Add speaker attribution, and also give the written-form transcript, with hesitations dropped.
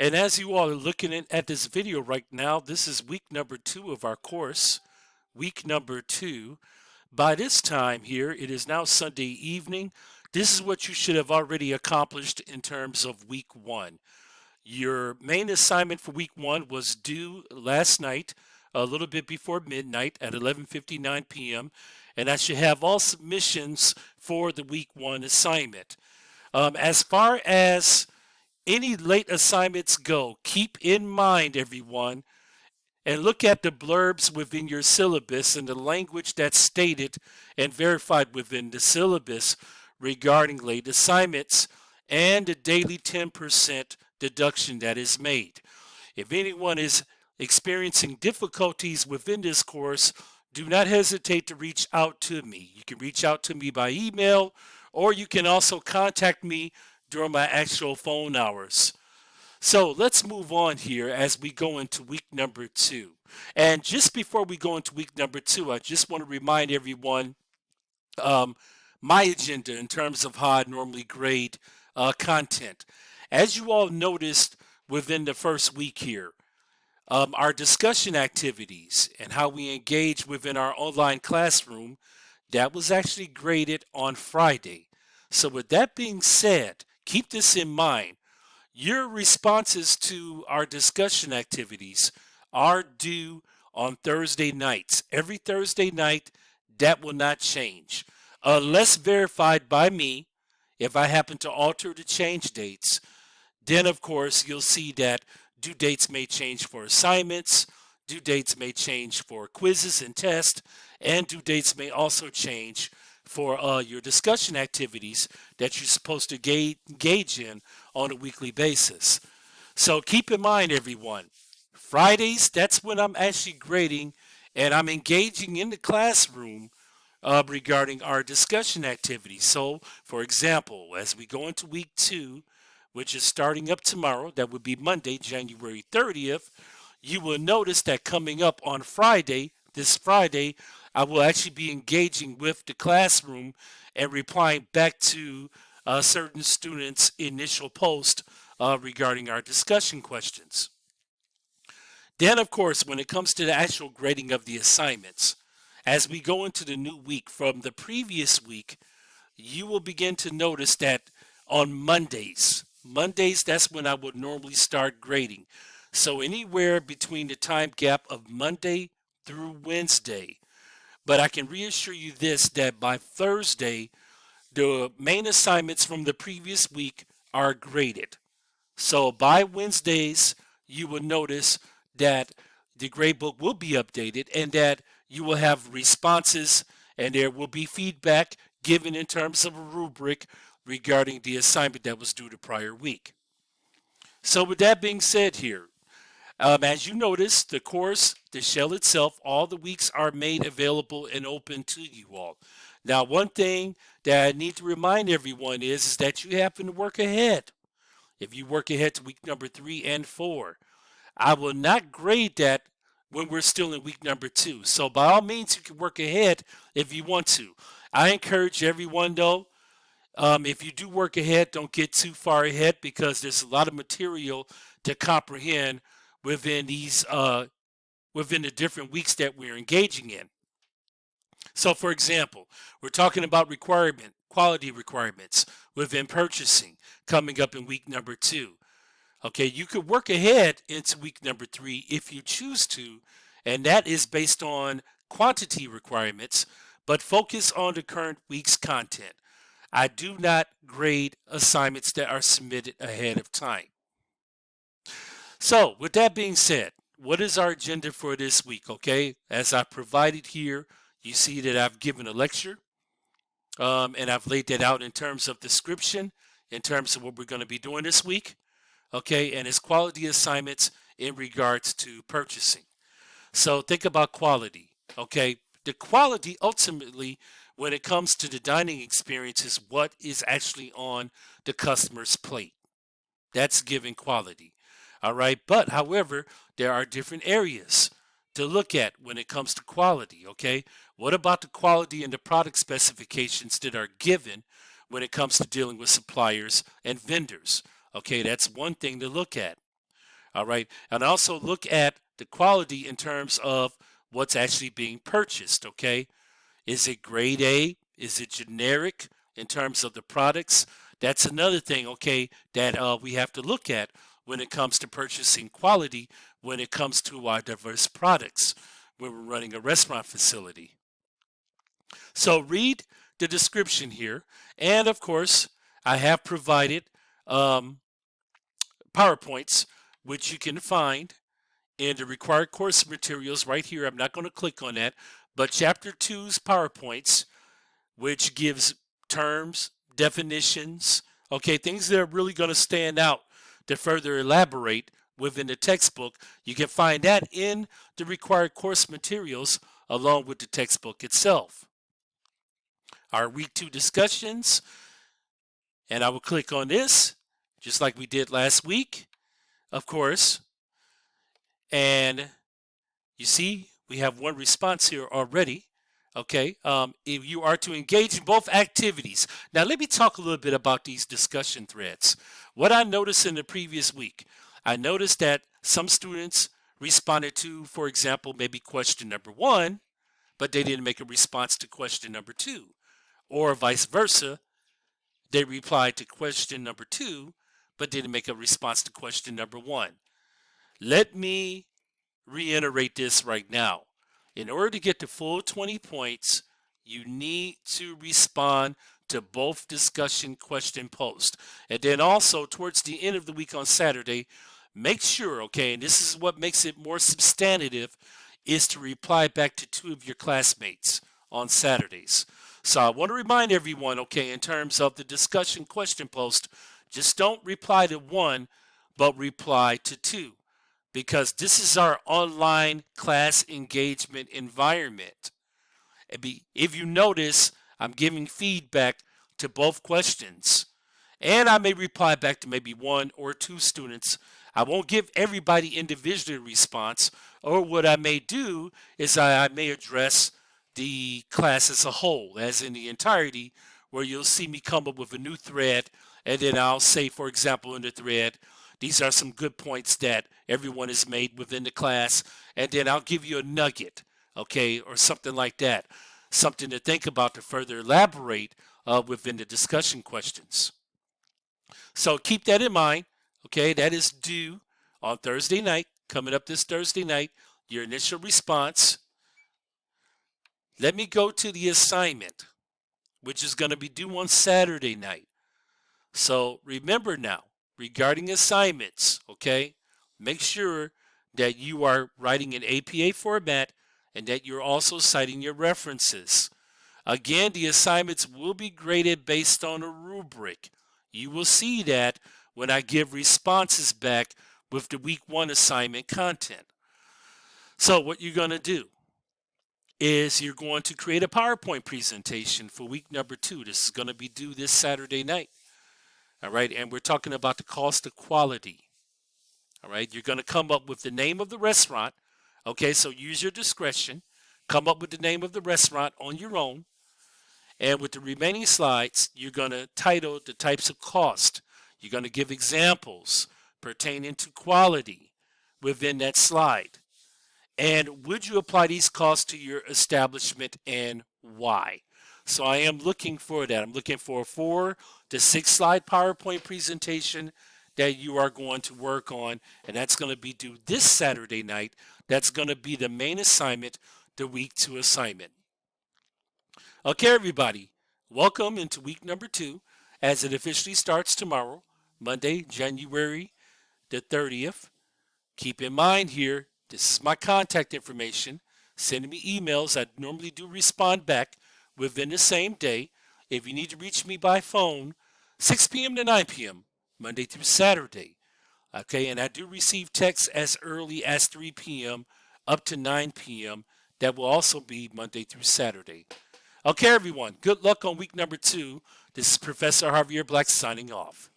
Speaker 1: And as you all are looking at this video right now, this is week number 2 of our course, week number 2. By this time here, it is now Sunday evening. This is what you should have already accomplished in terms of week 1. Your main assignment for week 1 was due last night, a little bit before midnight at 11:59 p.m. And I should have all submissions for the week 1 assignment. As far as any late assignments go, keep in mind, everyone, and look at the blurbs within your syllabus and the language that's stated and verified within the syllabus regarding late assignments and the daily 10% deduction that is made. If anyone is experiencing difficulties within this course, do not hesitate to reach out to me. You can reach out to me by email, or you can also contact me during my actual phone hours. So let's move on here as we go into week number 2. And just before we go into week number 2, I just want to remind everyone um, my agenda in terms of how I normally grade content. As you all noticed within the first week here, our discussion activities and how we engage within our online classroom, that was actually graded on Friday. So with that being said, keep this in mind. Your responses to our discussion activities are due on Thursday nights. Every Thursday night, that will not change. Unless verified by me, if I happen to alter the change dates, then of course you'll see that due dates may change for assignments, due dates may change for quizzes and tests, and due dates may also change for your discussion activities that you're supposed to engage in on a weekly basis. So keep in mind, everyone, Fridays, that's when I'm actually grading and I'm engaging in the classroom regarding our discussion activities. So, for example, as we go into week 2, which is starting up tomorrow, that would be Monday, January 30th, you will notice that coming up on Friday, this Friday, I will actually be engaging with the classroom and replying back to certain students' initial post regarding our discussion questions. Then, of course, when it comes to the actual grading of the assignments, as we go into the new week from the previous week, you will begin to notice that on Mondays, that's when I would normally start grading. So anywhere between the time gap of Monday through Wednesday. But I can reassure you this, that by Thursday, the main assignments from the previous week are graded. So by Wednesdays, you will notice that the grade book will be updated and that you will have responses and there will be feedback given in terms of a rubric regarding the assignment that was due the prior week. So with that being said here, as you notice, the course, the shell itself, all the weeks are made available and open to you all. Now, one thing that I need to remind everyone is that you happen to work ahead. If you work ahead to week number 3 and 4, I will not grade that when we're still in week number 2. So by all means, you can work ahead if you want to. I encourage everyone though, if you do work ahead, don't get too far ahead because there's a lot of material to comprehend within within the different weeks that we're engaging in. So for example, we're talking about quality requirements within purchasing coming up in week number 2. Okay, you could work ahead into week number 3 if you choose to, and that is based on quantity requirements, but focus on the current week's content. I do not grade assignments that are submitted ahead of time. So, with that being said, what is our agenda for this week? Okay, as I provided here, you see that I've given a lecture and I've laid that out in terms of description, in terms of what we're going to be doing this week. Okay, and it's quality assignments in regards to purchasing. So, think about quality. Okay, the quality ultimately, when it comes to the dining experience, is what is actually on the customer's plate. That's giving quality. All right. But however, there are different areas to look at when it comes to quality. Okay. What about the quality and the product specifications that are given when it comes to dealing with suppliers and vendors? Okay. That's one thing to look at. All right. And also look at the quality in terms of what's actually being purchased. Okay. Is it grade A? Is it generic in terms of the products? That's another thing, okay, that we have to look at when it comes to purchasing quality, when it comes to our diverse products when we're running a restaurant facility. So read the description here. And of course, I have provided PowerPoints, which you can find in the required course materials right here. I'm not going to click on that, but Chapter 2's PowerPoints, which gives terms, definitions, okay, things that are really going to stand out to further elaborate within the textbook. You can find that in the required course materials along with the textbook itself. Our week 2 discussions, and I will click on this just like we did last week, of course. And you see, we have one response here already. Okay, if you are to engage in both activities. Now, let me talk a little bit about these discussion threads. What I noticed in the previous week, I noticed that some students responded to, for example, maybe question number 1, but they didn't make a response to question number 2, or vice versa. They replied to question number 2, but didn't make a response to question number 1. Let me reiterate this right now. In order to get the full 20 points, you need to respond to both discussion question posts. And then also towards the end of the week on Saturday, make sure, okay, and this is what makes it more substantive, is to reply back to 2 of your classmates on Saturdays. So I want to remind everyone, okay, in terms of the discussion question post, just don't reply to 1, but reply to 2. Because this is our online class engagement environment. If you notice, I'm giving feedback to both questions. And I may reply back to maybe 1 or 2 students. I won't give everybody individually a response. Or what I may do is I may address the class as a whole, as in the entirety, where you'll see me come up with a new thread. And then I'll say, for example, in the thread, these are some good points that everyone has made within the class. And then I'll give you a nugget, okay, or something like that. Something to think about to further elaborate within the discussion questions. So keep that in mind, okay? That is due on Thursday night, coming up this Thursday night, your initial response. Let me go to the assignment, which is going to be due on Saturday night. So remember now, regarding assignments, okay, make sure that you are writing in APA format and that you're also citing your references. Again, the assignments will be graded based on a rubric. You will see that when I give responses back with the week 1 assignment content. So what you're going to do is you're going to create a PowerPoint presentation for week number 2. This is going to be due this Saturday night. All right, and we're talking about the cost of quality. All right, you're going to come up with the name of the restaurant. Okay, so use your discretion. Come up with the name of the restaurant on your own. And with the remaining slides, you're going to title the types of cost. You're going to give examples pertaining to quality within that slide. And would you apply these costs to your establishment and why? So I am looking for that. I'm looking for a 4 to 6 slide PowerPoint presentation that you are going to work on, and that's going to be due this Saturday night. That's going to be the main assignment, the week 2 assignment. Okay, everybody, welcome into week number 2 as it officially starts tomorrow, Monday, January the 30th. Keep in mind here, this is my contact information. Send me emails. I normally do respond back within the same day. If you need to reach me by phone, 6 p.m. to 9 p.m., Monday through Saturday. Okay, and I do receive texts as early as 3 p.m. up to 9 p.m. That will also be Monday through Saturday. Okay, everyone, good luck on week number 2. This is Professor Javier Black signing off.